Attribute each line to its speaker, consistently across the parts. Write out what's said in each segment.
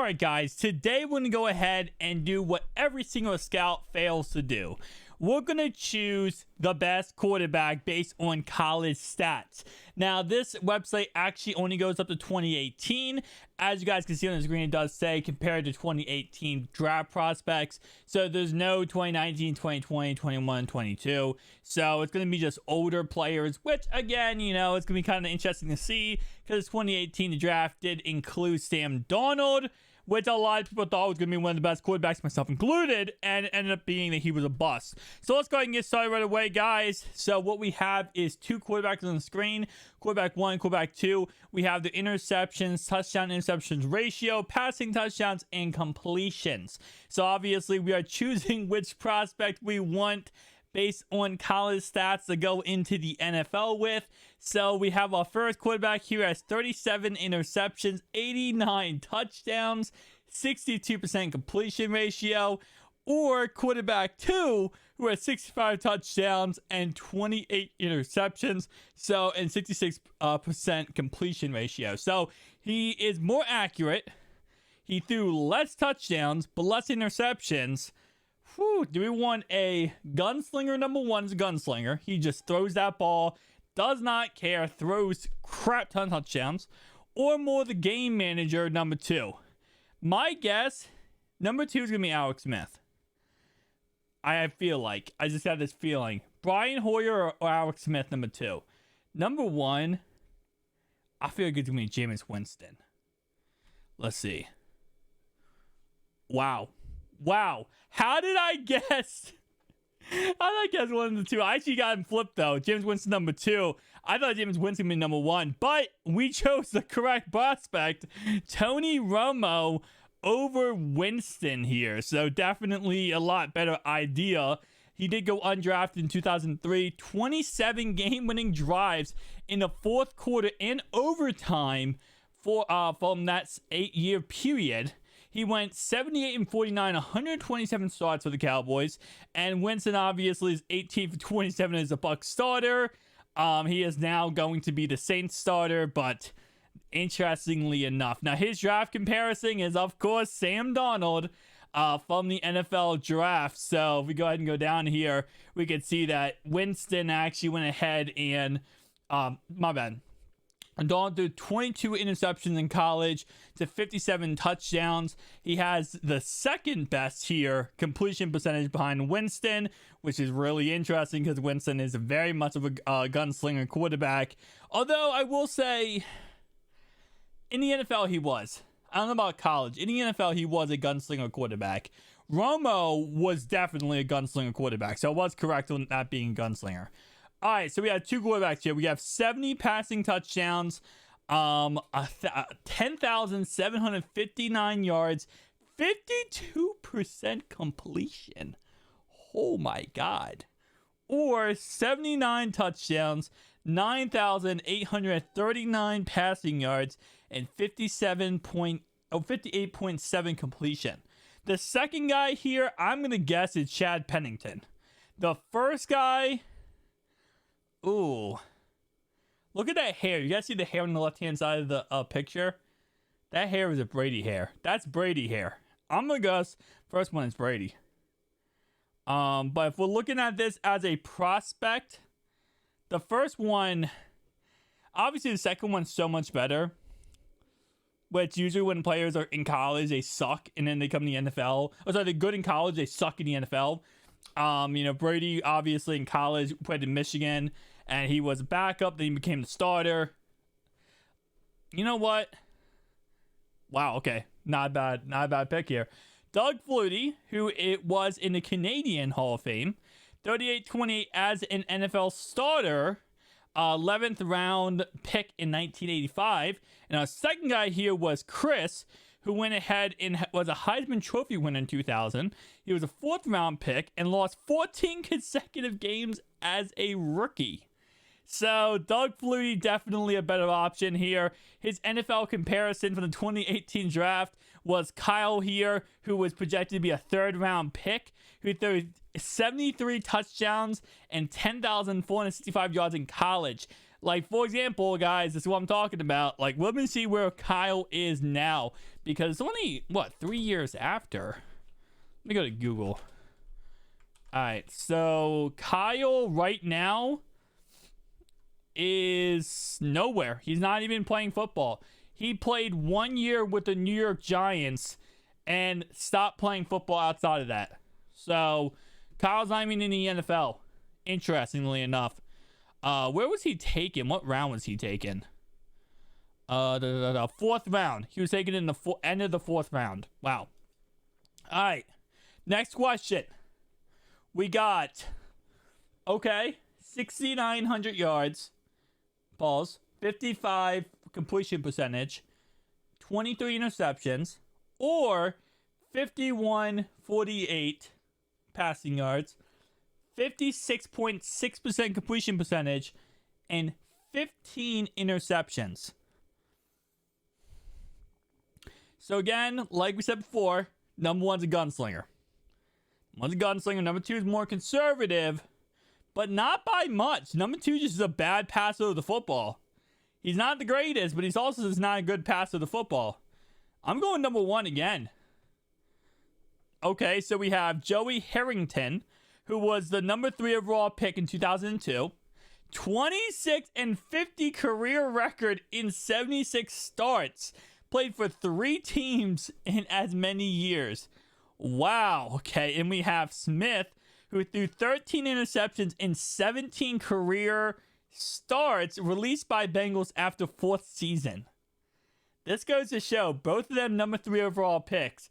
Speaker 1: Alright guys, today we're going to go ahead and do what every single scout fails to do. We're going to choose the best quarterback based on college stats. Now, this website actually only goes up to 2018. As you guys can see on the screen, it does say compared to 2018 draft prospects. So there's no 2019, 2020, 21, 22. So it's going to be just older players, which again, you know, it's going to be kind of interesting to see because 2018 the draft did include Sam Darnold, which a lot of people thought was going to be one of the best quarterbacks, myself included, and it ended up being that he was a bust. So let's go ahead and get started right away, guys. So what we have is two quarterbacks on the screen, quarterback one, quarterback two. We have the interceptions, touchdown interceptions ratio, passing touchdowns, and completions. So obviously we are choosing which prospect we want based on college stats to go into the NFL with. So we have our first quarterback here as 37 interceptions, 89 touchdowns, 62% completion ratio, or quarterback two who has 65 touchdowns and 28 interceptions, so and 66% completion ratio. So he is more accurate. He threw less touchdowns but less interceptions. Whew, do we want a gunslinger? Number one is a gunslinger. He just throws that ball, does not care, throws crap ton of touchdowns. Or more the game manager, number two. My guess, number two is going to be Alex Smith. I feel like. I just have this feeling. Brian Hoyer or Alex Smith, number two. Number one, I feel like it's going to be Jameis Winston. Let's see. Wow. How did I guess? How did I guess one of the two? I actually got him flipped though. Jameis Winston number two. I thought Jameis Winston would be number one, but we chose the correct prospect, Tony Romo, over Winston here. So definitely a lot better idea. He did go undrafted in 2003. 27 game-winning drives in the fourth quarter and overtime from that 8-year period. He went 78-49, 127 starts for the Cowboys. And Winston obviously is 18 for 27 as a Bucs starter. He is now going to be the Saints starter, but interestingly enough. Now, his draft comparison is, of course, Sam Darnold from the NFL draft. So if we go ahead and go down here, we can see that Winston actually went ahead and, my bad. Darnold threw 22 interceptions in college to 57 touchdowns. He has the second best here completion percentage behind Winston, which is really interesting because Winston is very much of a gunslinger quarterback. Although I will say, in the NFL he was. I don't know about college. In the NFL he was a gunslinger quarterback. Romo was definitely a gunslinger quarterback, so I was correct on that being a gunslinger. All right, so we have two quarterbacks here. We have 70 passing touchdowns, 10,759 yards, 52% completion. Oh my God. Or 79 touchdowns, 9,839 passing yards, and 58.7 completion. The second guy here, I'm going to guess, is Chad Pennington. The first guy... Ooh. Look at that hair. You guys see the hair on the left-hand side of the picture? That hair is a Brady hair. That's Brady hair. I'm going to guess first one is Brady. But if we're looking at this as a prospect, the first one, obviously the second one's so much better. Which usually when players are in college, they suck, and then they come to the NFL. Oh, sorry, they're good in college, they suck in the NFL. You know, Brady obviously in college played in Michigan, and he was a backup. Then he became the starter. You know what? Wow. Okay, not a bad pick here. Doug Flutie, who it was in the Canadian Hall of Fame, 38-28 as an NFL starter, 11th round pick in 1985. And our second guy here was Chris, who went ahead and was a Heisman Trophy winner in 2000. He was a 4th round pick and lost 14 consecutive games as a rookie. So Doug Flutie, definitely a better option here. His NFL comparison from the 2018 draft was Kyle here, who was projected to be a 3rd round pick, who threw 73 touchdowns and 10,465 yards in college. Like, for example, guys, this is what I'm talking about. Like, let me see where Kyle is now. because it's only, what, 3 years after. Let me go to Google. All right, so Kyle right now is nowhere. He's not even playing football. He played 1 year with the New York Giants and stopped playing football outside of that. So Kyle's not even in the NFL, interestingly enough. Where was he taken? What round was he taken? The fourth round. He was taken in the end of the fourth round. Wow. All right. Next question. We got, 6,900 yards. Pause. 55 completion percentage. 23 interceptions. Or 51-48 passing yards. 56.6% completion percentage. And 15 interceptions. So again, like we said before, number one's a gunslinger. Number two is more conservative, but not by much. Number two just is a bad passer of the football. He's not the greatest, but he's also just not a good passer of the football. I'm going number one again. Okay, so we have Joey Harrington, who was the number 3 overall pick in 2002. 26-50 career record in 76 starts. Played for 3 teams in as many years. Wow. Okay, and we have Smith, who threw 13 interceptions in 17 career starts, released by Bengals after 4th season. This goes to show both of them number 3 overall picks.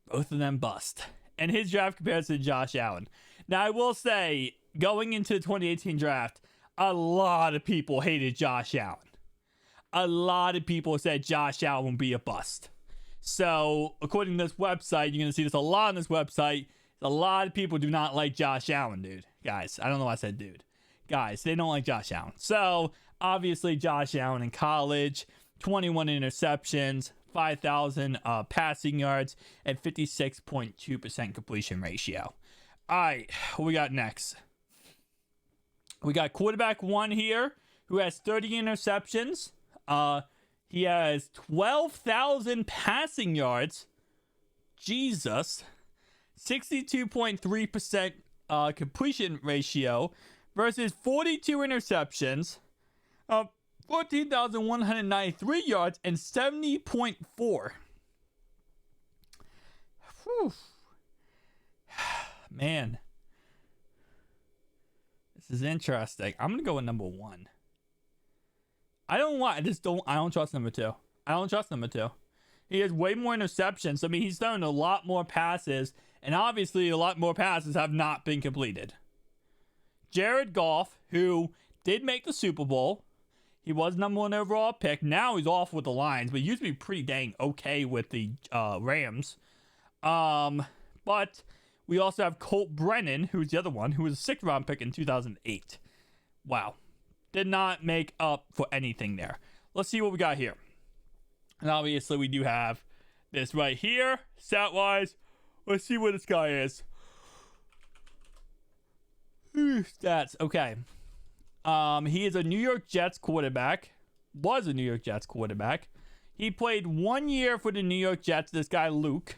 Speaker 1: Both of them bust. And his draft comparison to Josh Allen. Now, I will say, going into the 2018 draft, a lot of people hated Josh Allen. A lot of people said Josh Allen would be a bust. So, according to this website, you're going to see this a lot on this website. A lot of people do not like Josh Allen, dude. Guys, I don't know why I said dude. Guys, they don't like Josh Allen. So, obviously, Josh Allen in college, 21 interceptions, 5,000 passing yards, and 56.2% completion ratio. All right, what we got next? We got quarterback 1 here, who has 30 interceptions. He has 12,000 passing yards. Jesus. 62.3% completion ratio versus 42 interceptions, 14,193 yards, and 70.4. Whew. Man. This is interesting. I'm going to go with number 1. I don't trust number 2. I don't trust number 2. He has way more interceptions. I mean, he's thrown a lot more passes, and obviously a lot more passes have not been completed. Jared Goff, who did make the Super Bowl. He was number 1 overall pick. Now he's off with the Lions, but he used to be pretty dang okay with the Rams. But we also have Colt Brennan, who's the other one, who was a 6th round pick in 2008. Wow. Did not make up for anything there. Let's see what we got here. And obviously we do have this right here, stat-wise. Let's see what this guy is. Stats, okay. He is a New York Jets quarterback. Was a New York Jets quarterback. He played 1 year for the New York Jets. This guy, Luke.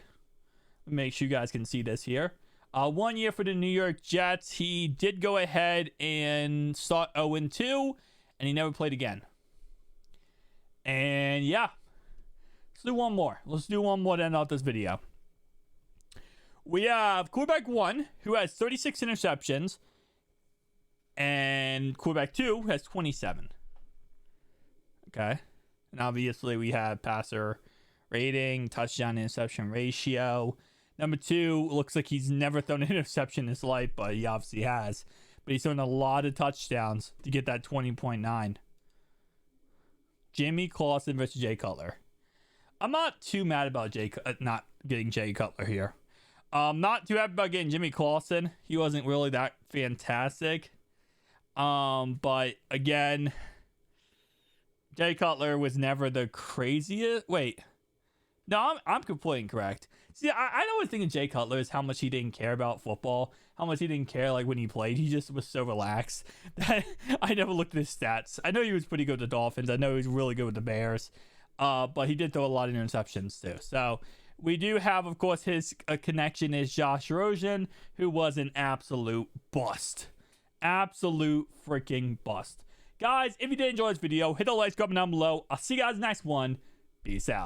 Speaker 1: Make sure you guys can see this here. 1 year for the New York Jets. He did go ahead and start 0-2, and he never played again. And yeah. Let's do one more. To end off this video. We have quarterback 1, who has 36 interceptions, and quarterback 2 has 27. Okay. And obviously we have passer rating, touchdown interception ratio. Number 2 looks like he's never thrown an interception in his life, but he obviously has. But he's thrown a lot of touchdowns to get that 20.9. Jimmy Clawson versus Jay Cutler. I'm not too mad about not getting Jay Cutler here. Not too happy about getting Jimmy Clawson. He wasn't really that fantastic. But again, Jay Cutler was never the craziest. Wait. No, I'm completely incorrect. See, I always think of Jay Cutler is how much he didn't care about football, how much he didn't care like when he played. He just was so relaxed that I never looked at his stats. I know he was pretty good with the Dolphins. I know he was really good with the Bears. but he did throw a lot of interceptions too. So we do have, of course, his connection is Josh Rosen, who was an absolute bust. Absolute freaking bust. Guys, if you did enjoy this video, hit the like, comment down below. I'll see you guys in the next one. Peace out.